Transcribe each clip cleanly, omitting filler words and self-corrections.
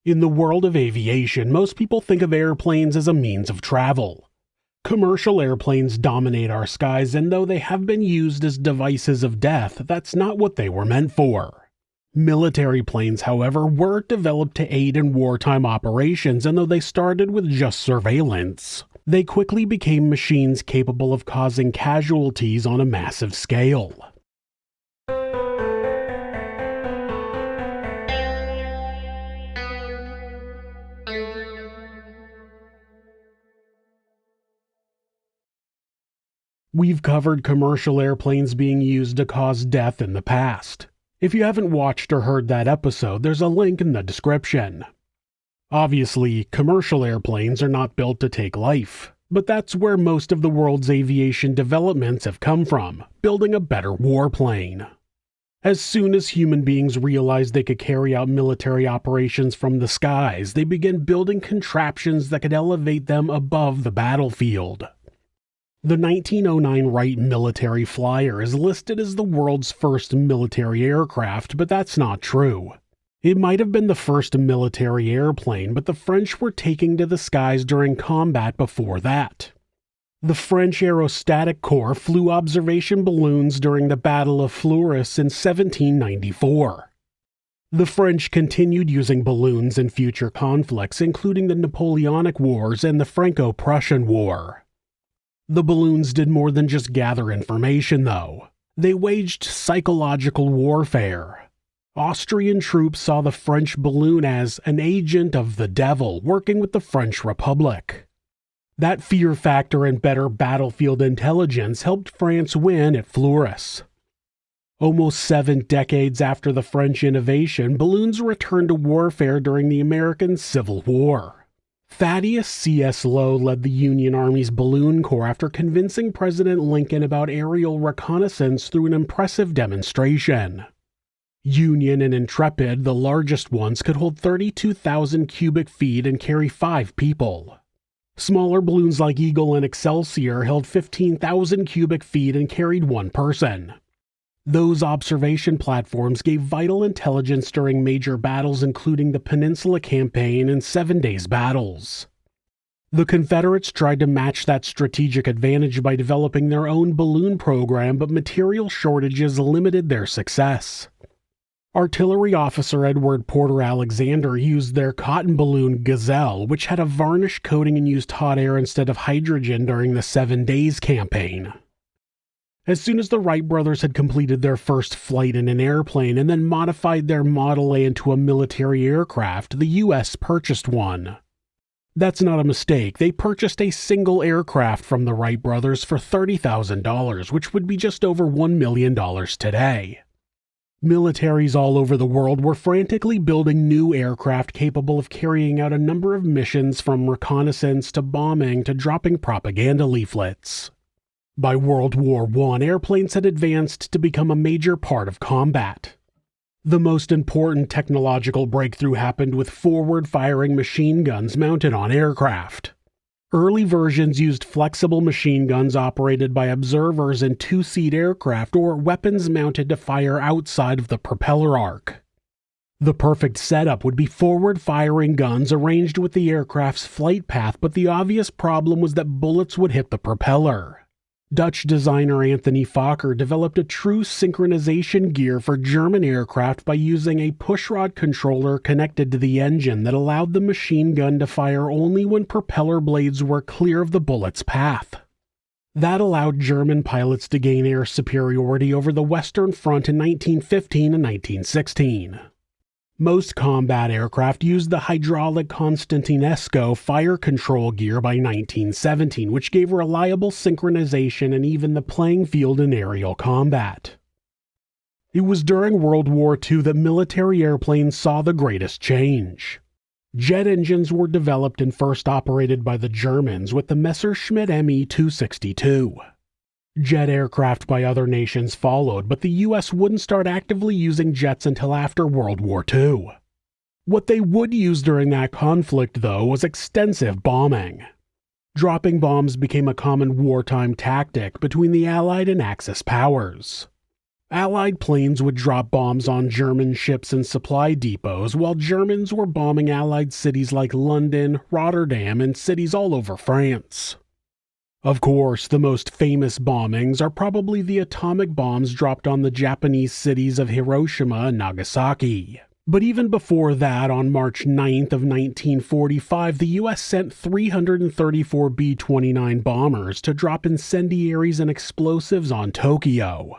In the world of aviation, most people think of airplanes as a means of travel. Commercial airplanes dominate our skies, and though they have been used as devices of death, that's not what they were meant for. Military planes, however, were developed to aid in wartime operations, and though they started with just surveillance, they quickly became machines capable of causing casualties on a massive scale. We've covered commercial airplanes being used to cause death in the past. If you haven't watched or heard that episode, there's a link in the description. Obviously, commercial airplanes are not built to take life, but that's where most of the world's aviation developments have come from, building a better warplane. As soon as human beings realized they could carry out military operations from the skies, they began building contraptions that could elevate them above the battlefield. The 1909 Wright military flyer is listed as the world's first military aircraft, but that's not true. It might have been the first military airplane, but the French were taking to the skies during combat before that. The French Aerostatic Corps flew observation balloons during the Battle of Fleurus in 1794. The French continued using balloons in future conflicts, including the Napoleonic Wars and the Franco-Prussian War. The balloons did more than just gather information, though. They waged psychological warfare. Austrian troops saw the French balloon as an agent of the devil working with the French Republic. That fear factor and better battlefield intelligence helped France win at Fleurus. Almost 7 decades after the French innovation, balloons returned to warfare during the American Civil War. Thaddeus C.S. Lowe led the Union Army's Balloon Corps after convincing President Lincoln about aerial reconnaissance through an impressive demonstration. Union and Intrepid, the largest ones, could hold 32,000 cubic feet and carry 5 people. Smaller balloons like Eagle and Excelsior held 15,000 cubic feet and carried 1 person. Those observation platforms gave vital intelligence during major battles, including the Peninsula Campaign and 7 Days battles. The Confederates tried to match that strategic advantage by developing their own balloon program, but material shortages limited their success. Artillery officer Edward Porter Alexander used their cotton balloon Gazelle, which had a varnish coating and used hot air instead of hydrogen during the 7 Days campaign. As soon as the Wright brothers had completed their first flight in an airplane and then modified their Model A into a military aircraft, the U.S. purchased one. That's not a mistake. They purchased a single aircraft from the Wright brothers for $30,000, which would be just over $1 million today. Militaries all over the world were frantically building new aircraft capable of carrying out a number of missions, from reconnaissance to bombing to dropping propaganda leaflets. By World War I, airplanes had advanced to become a major part of combat. The most important technological breakthrough happened with forward-firing machine guns mounted on aircraft. Early versions used flexible machine guns operated by observers in 2-seat aircraft, or weapons mounted to fire outside of the propeller arc. The perfect setup would be forward-firing guns arranged with the aircraft's flight path, but the obvious problem was that bullets would hit the propeller. Dutch designer Anthony Fokker developed a true synchronization gear for German aircraft by using a pushrod controller connected to the engine that allowed the machine gun to fire only when propeller blades were clear of the bullet's path. That allowed German pilots to gain air superiority over the Western Front in 1915 and 1916. Most combat aircraft used the hydraulic Constantinesco fire control gear by 1917, which gave reliable synchronization and even the playing field in aerial combat. It was during World War II that military airplanes saw the greatest change. Jet engines were developed and first operated by the Germans with the Messerschmitt Me 262. Jet aircraft by other nations followed, but the U.S. wouldn't start actively using jets until after World War II. What they would use during that conflict, though, was extensive bombing. Dropping bombs became a common wartime tactic between the Allied and Axis powers. Allied planes would drop bombs on German ships and supply depots, while Germans were bombing Allied cities like London, Rotterdam, and cities all over France. Of course, the most famous bombings are probably the atomic bombs dropped on the Japanese cities of Hiroshima and Nagasaki. But even before that, on March 9th of 1945, the U.S. sent 334 B-29 bombers to drop incendiaries and explosives on Tokyo.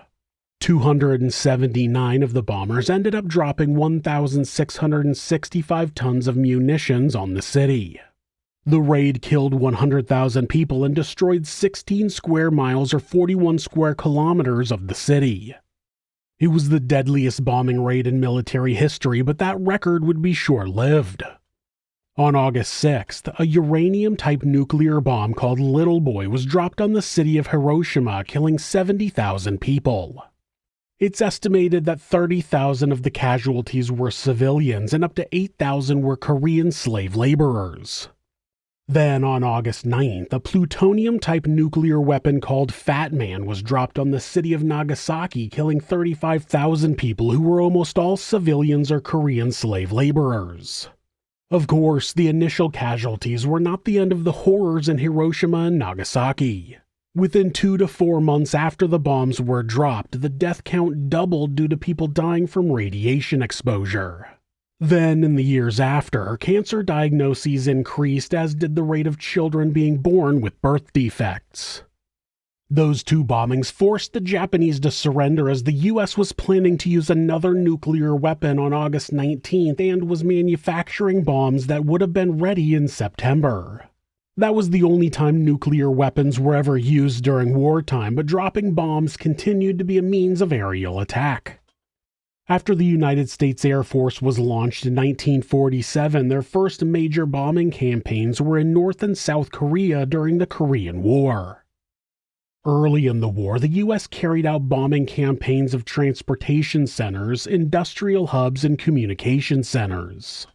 279 of the bombers ended up dropping 1,665 tons of munitions on the city. The raid killed 100,000 people and destroyed 16 square miles or 41 square kilometers of the city. It was the deadliest bombing raid in military history, but that record would be short-lived. On August 6th, a uranium-type nuclear bomb called Little Boy was dropped on the city of Hiroshima, killing 70,000 people. It's estimated that 30,000 of the casualties were civilians and up to 8,000 were Korean slave laborers. Then, on August 9th, a plutonium-type nuclear weapon called Fat Man was dropped on the city of Nagasaki, killing 35,000 people who were almost all civilians or Korean slave laborers. Of course, the initial casualties were not the end of the horrors in Hiroshima and Nagasaki. Within 2 to 4 months after the bombs were dropped, the death count doubled due to people dying from radiation exposure. Then, in the years after, cancer diagnoses increased, as did the rate of children being born with birth defects. Those two bombings forced the Japanese to surrender, as the U.S. was planning to use another nuclear weapon on August 19th and was manufacturing bombs that would have been ready in September. That was the only time nuclear weapons were ever used during wartime, but dropping bombs continued to be a means of aerial attack. After the United States Air Force was launched in 1947, their first major bombing campaigns were in North and South Korea during the Korean War. Early in the war, the U.S. carried out bombing campaigns of transportation centers, industrial hubs, and communication centers.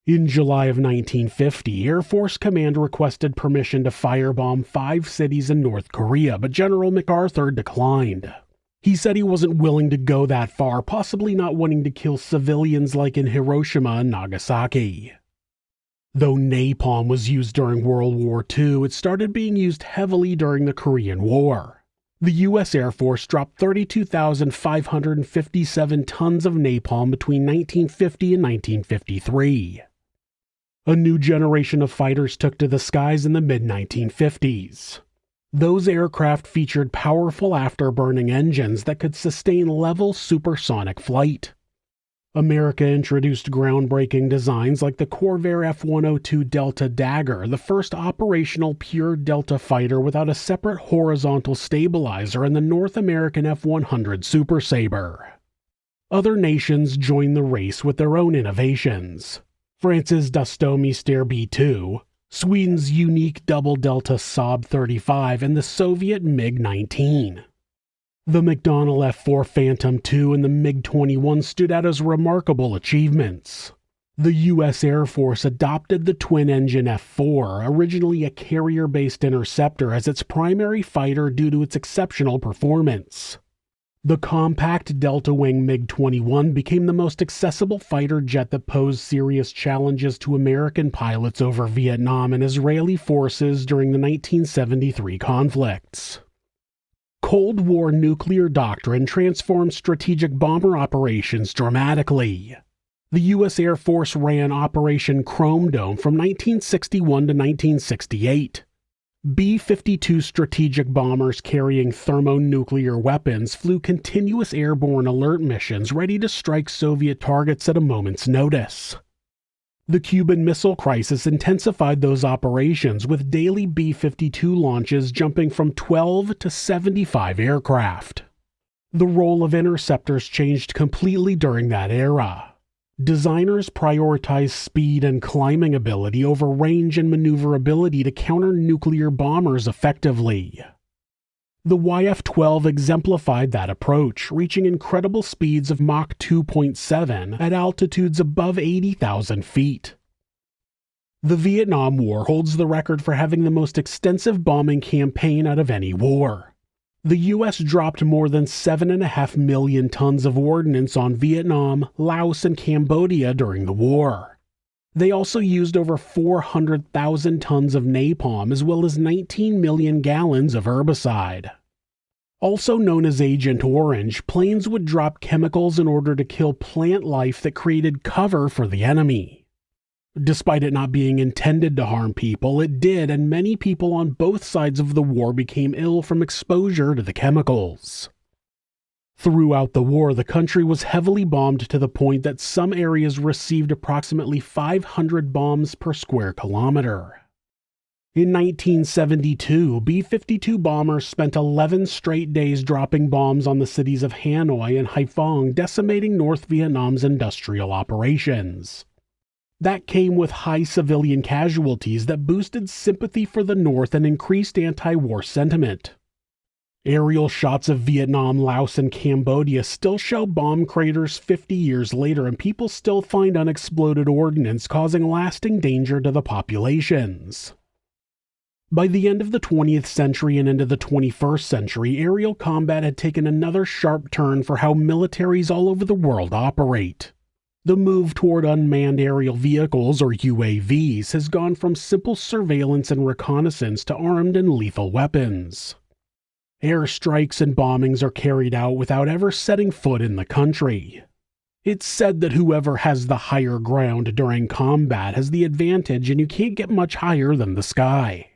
In July of 1950, Air Force Command requested permission to firebomb 5 cities in North Korea, but General MacArthur declined. He said he wasn't willing to go that far, possibly not wanting to kill civilians like in Hiroshima and Nagasaki. Though napalm was used during World War II, it started being used heavily during the Korean War. The U.S. Air Force dropped 32,557 tons of napalm between 1950 and 1953. A new generation of fighters took to the skies in the mid-1950s. Those aircraft featured powerful afterburning engines that could sustain level supersonic flight. America introduced groundbreaking designs like the Corvair F-102 Delta Dagger, the first operational pure Delta fighter without a separate horizontal stabilizer, and the North American F-100 Super Sabre. Other nations joined the race with their own innovations. France's Dassault Mystère B-2, Sweden's unique double delta Saab 35, and the Soviet MiG-19. The McDonnell F-4 Phantom II and the MiG-21 stood out as remarkable achievements. The U.S. Air Force adopted the twin-engine F-4, originally a carrier-based interceptor, as its primary fighter due to its exceptional performance. The compact delta-wing MiG-21 became the most accessible fighter jet that posed serious challenges to American pilots over Vietnam and Israeli forces during the 1973 conflicts. Cold War nuclear doctrine transformed strategic bomber operations dramatically. The U.S. Air Force ran Operation Chrome Dome from 1961 to 1968. B-52 strategic bombers carrying thermonuclear weapons flew continuous airborne alert missions ready to strike Soviet targets at a moment's notice. The Cuban Missile Crisis intensified those operations, with daily B-52 launches jumping from 12 to 75 aircraft. The role of interceptors changed completely during that era. Designers prioritized speed and climbing ability over range and maneuverability to counter nuclear bombers effectively. The YF-12 exemplified that approach, reaching incredible speeds of Mach 2.7 at altitudes above 80,000 feet. The Vietnam War holds the record for having the most extensive bombing campaign out of any war. The U.S. dropped more than 7.5 million tons of ordnance on Vietnam, Laos, and Cambodia during the war. They also used over 400,000 tons of napalm as well as 19 million gallons of herbicide. Also known as Agent Orange, planes would drop chemicals in order to kill plant life that created cover for the enemy. Despite it not being intended to harm people, it did, and many people on both sides of the war became ill from exposure to the chemicals. Throughout the war, the country was heavily bombed to the point that some areas received approximately 500 bombs per square kilometer. In 1972, B-52 bombers spent 11 straight days dropping bombs on the cities of Hanoi and Haiphong, decimating North Vietnam's industrial operations. That came with high civilian casualties that boosted sympathy for the North and increased anti-war sentiment. Aerial shots of Vietnam, Laos, and Cambodia still show bomb craters 50 years later, and people still find unexploded ordnance causing lasting danger to the populations. By the end of the 20th century and into the 21st century, aerial combat had taken another sharp turn for how militaries all over the world operate. The move toward unmanned aerial vehicles, or UAVs, has gone from simple surveillance and reconnaissance to armed and lethal weapons. Airstrikes and bombings are carried out without ever setting foot in the country. It's said that whoever has the higher ground during combat has the advantage, and you can't get much higher than the sky.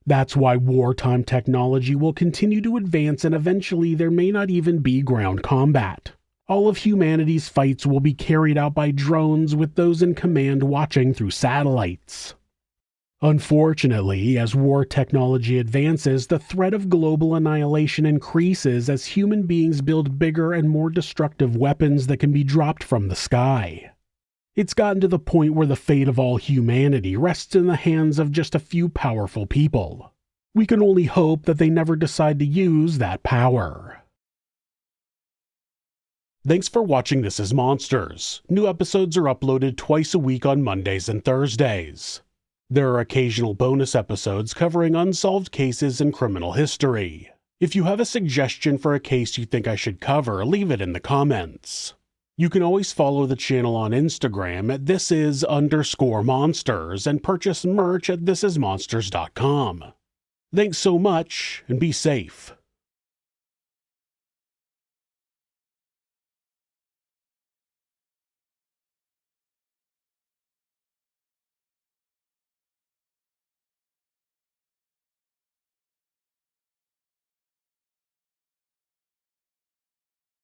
That's why wartime technology will continue to advance, and eventually there may not even be ground combat. All of humanity's fights will be carried out by drones, with those in command watching through satellites. Unfortunately, as war technology advances, the threat of global annihilation increases as human beings build bigger and more destructive weapons that can be dropped from the sky. It's gotten to the point where the fate of all humanity rests in the hands of just a few powerful people. We can only hope that they never decide to use that power. Thanks for watching This Is Monsters. New episodes are uploaded twice a week on Mondays and Thursdays. There are occasional bonus episodes covering unsolved cases and criminal history. If you have a suggestion for a case you think I should cover, leave it in the comments. You can always follow the channel on Instagram at thisis_monsters and purchase merch at thisismonsters.com. Thanks so much, and be safe.